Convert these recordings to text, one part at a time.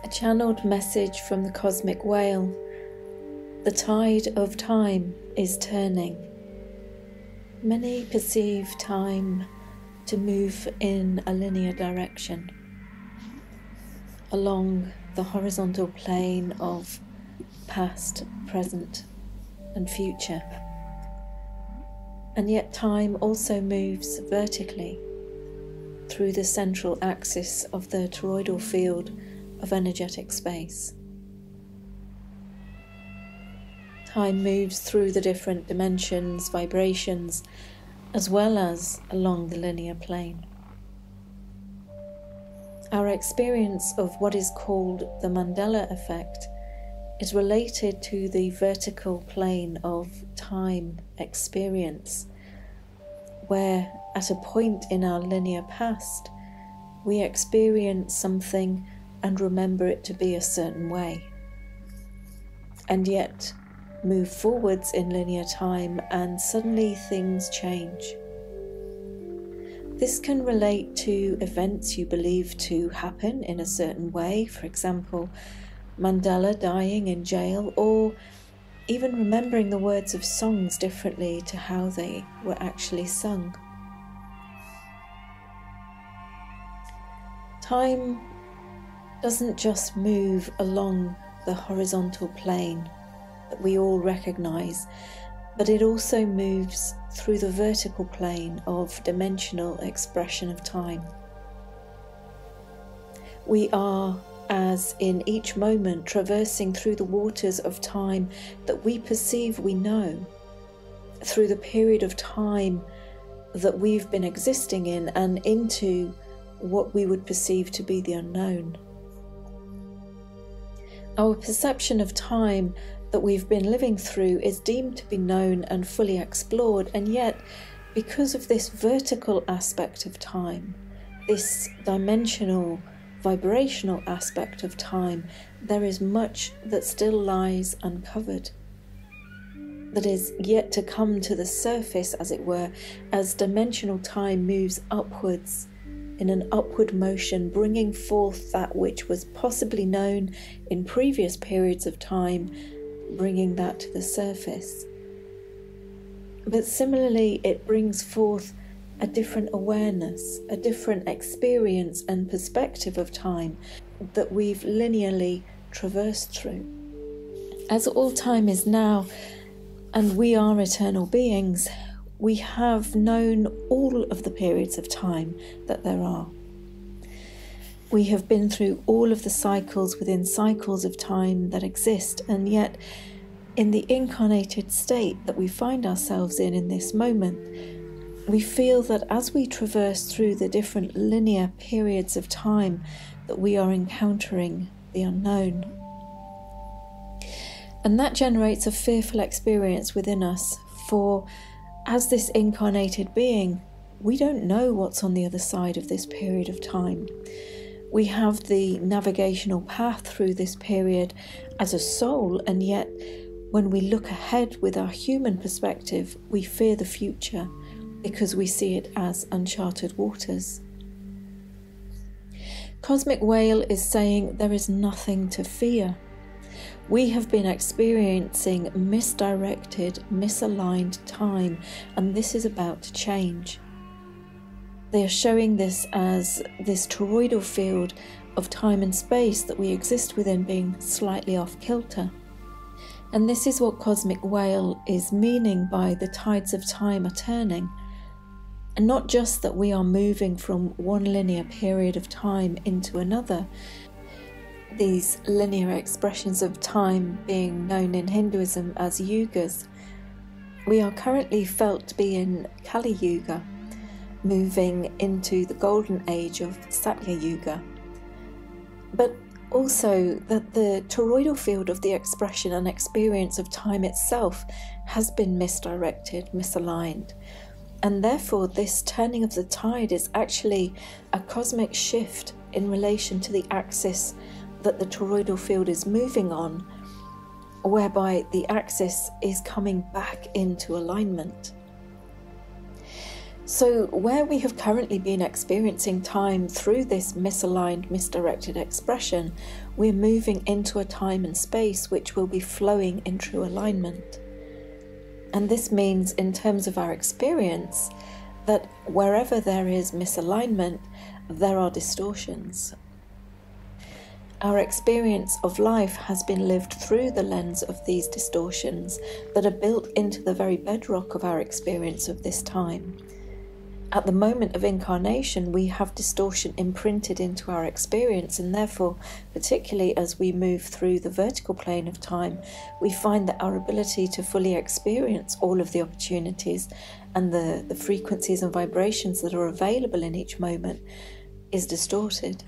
A channeled message from the cosmic whale. The tide of time is turning. Many perceive time to move in a linear direction along the horizontal plane of past, present, and future. And yet time also moves vertically through the central axis of the toroidal field of energetic space. Time moves through the different dimensions, vibrations, as well as along the linear plane. Our experience of what is called the Mandela effect is related to the vertical plane of time experience, where at a point in our linear past, we experience something and remember it to be a certain way, and yet move forwards in linear time and suddenly things change. This can relate to events you believe to happen in a certain way, for example, Mandela dying in jail, or even remembering the words of songs differently to how they were actually sung. Time doesn't just move along the horizontal plane that we all recognize, but it also moves through the vertical plane of dimensional expression of time. We are, as in each moment, traversing through the waters of time that we perceive we know, through the period of time that we've been existing in, and into what we would perceive to be the unknown. Our perception of time that we've been living through is deemed to be known and fully explored, and yet, because of this vertical aspect of time, this dimensional, vibrational aspect of time, there is much that still lies uncovered, that is yet to come to the surface, as it were, as dimensional time moves upwards in an upward motion, bringing forth that which was possibly known in previous periods of time, bringing that to the surface. But similarly, it brings forth a different awareness, a different experience and perspective of time that we've linearly traversed through. As all time is now, and we are eternal beings, we have known all of the periods of time that there are. We have been through all of the cycles within cycles of time that exist, and yet in the incarnated state that we find ourselves in this moment, we feel that as we traverse through the different linear periods of time that we are encountering the unknown. And that generates a fearful experience within us, for as this incarnated being, we don't know what's on the other side of this period of time. We have the navigational path through this period as a soul, and yet when we look ahead with our human perspective, we fear the future because we see it as uncharted waters. Cosmic Whale is saying there is nothing to fear. We have been experiencing misdirected, misaligned time, and this is about to change. They are showing this as this toroidal field of time and space that we exist within being slightly off kilter. And this is what Cosmic Whale is meaning by the tides of time are turning. And not just that we are moving from one linear period of time into another, these linear expressions of time being known in Hinduism as yugas. We are currently felt to be in Kali Yuga, moving into the golden age of Satya Yuga. But also that the toroidal field of the expression and experience of time itself has been misdirected, misaligned. And therefore this turning of the tide is actually a cosmic shift in relation to the axis that the toroidal field is moving on, whereby the axis is coming back into alignment. So where we have currently been experiencing time through this misaligned, misdirected expression, we're moving into a time and space which will be flowing in true alignment. And this means, in terms of our experience, that wherever there is misalignment, there are distortions. Our experience of life has been lived through the lens of these distortions that are built into the very bedrock of our experience of this time. At the moment of incarnation, we have distortion imprinted into our experience, and therefore, particularly as we move through the vertical plane of time, we find that our ability to fully experience all of the opportunities and the frequencies and vibrations that are available in each moment is distorted.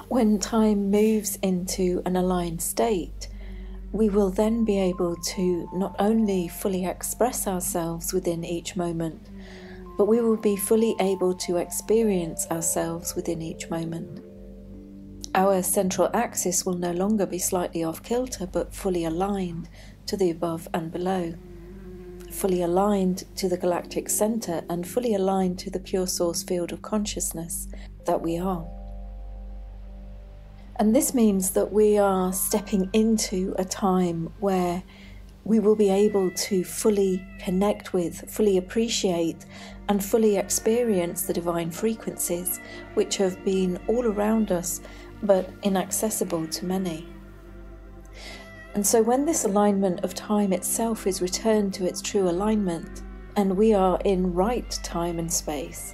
When time moves into an aligned state, we will then be able to not only fully express ourselves within each moment, but we will be fully able to experience ourselves within each moment. Our central axis will no longer be slightly off kilter, but fully aligned to the above and below, fully aligned to the galactic center, and fully aligned to the pure source field of consciousness that we are. And this means that we are stepping into a time where we will be able to fully connect with, fully appreciate, and fully experience the divine frequencies which have been all around us but inaccessible to many. And so when this alignment of time itself is returned to its true alignment, and we are in right time and space,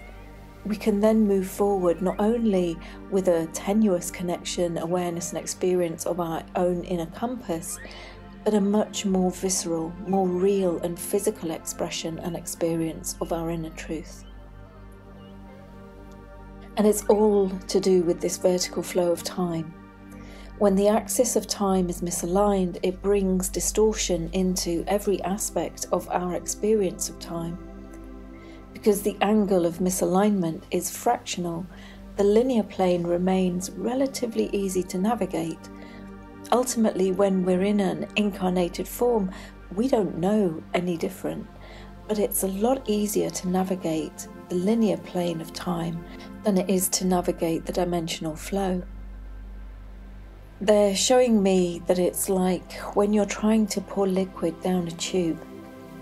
we can then move forward not only with a tenuous connection, awareness and experience of our own inner compass, but a much more visceral, more real and physical expression and experience of our inner truth. And it's all to do with this vertical flow of time. When the axis of time is misaligned, it brings distortion into every aspect of our experience of time. Because the angle of misalignment is fractional, the linear plane remains relatively easy to navigate. Ultimately, when we're in an incarnated form, we don't know any different, but it's a lot easier to navigate the linear plane of time than it is to navigate the dimensional flow. They're showing me that it's like when you're trying to pour liquid down a tube,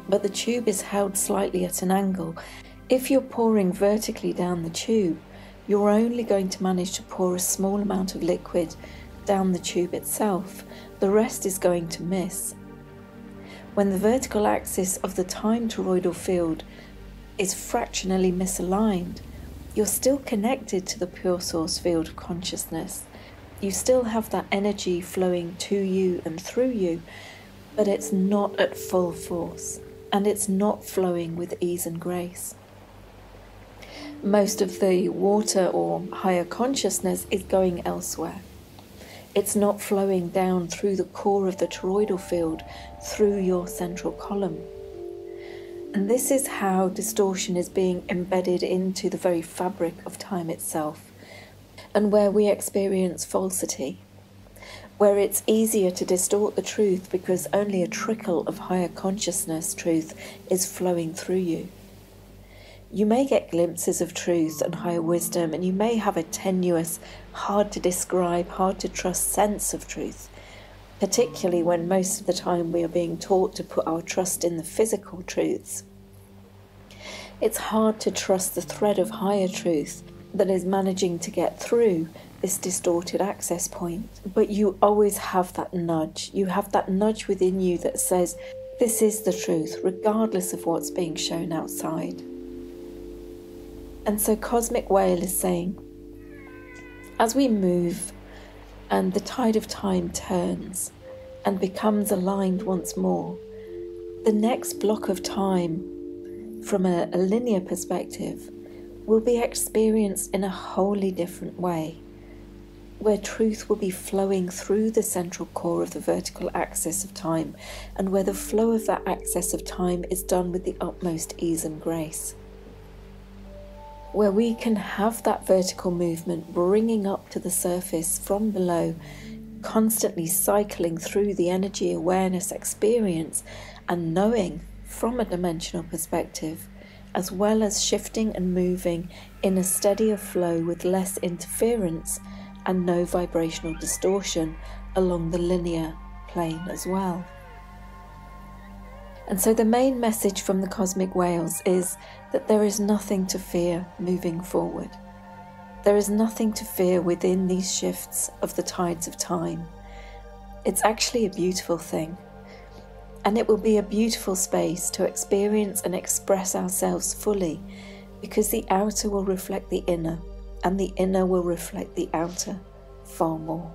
but the tube is held slightly at an angle. If you're pouring vertically down the tube, you're only going to manage to pour a small amount of liquid down the tube itself. The rest is going to miss. When the vertical axis of the time toroidal field is fractionally misaligned, you're still connected to the pure source field of consciousness. You still have that energy flowing to you and through you, but it's not at full force, and it's not flowing with ease and grace. Most of the water or higher consciousness is going elsewhere. It's not flowing down through the core of the toroidal field, through your central column. And this is how distortion is being embedded into the very fabric of time itself, and where we experience falsity, where it's easier to distort the truth because only a trickle of higher consciousness truth is flowing through you. You may get glimpses of truth and higher wisdom, and you may have a tenuous, hard to describe, hard to trust sense of truth, particularly when most of the time we are being taught to put our trust in the physical truths. It's hard to trust the thread of higher truth that is managing to get through this distorted access point. But you always have that nudge. You have that nudge within you that says, this is the truth, regardless of what's being shown outside. And so Cosmic Whale is saying, as we move and the tide of time turns and becomes aligned once more, the next block of time from a linear perspective will be experienced in a wholly different way, where truth will be flowing through the central core of the vertical axis of time, and where the flow of that axis of time is done with the utmost ease and grace. Where we can have that vertical movement bringing up to the surface from below, constantly cycling through the energy awareness experience and knowing from a dimensional perspective as well as shifting and moving in a steadier flow with less interference and no vibrational distortion along the linear plane as well. And so the main message from the cosmic whales is that there is nothing to fear moving forward. There is nothing to fear within these shifts of the tides of time. It's actually a beautiful thing. And it will be a beautiful space to experience and express ourselves fully, because the outer will reflect the inner, and the inner will reflect the outer far more.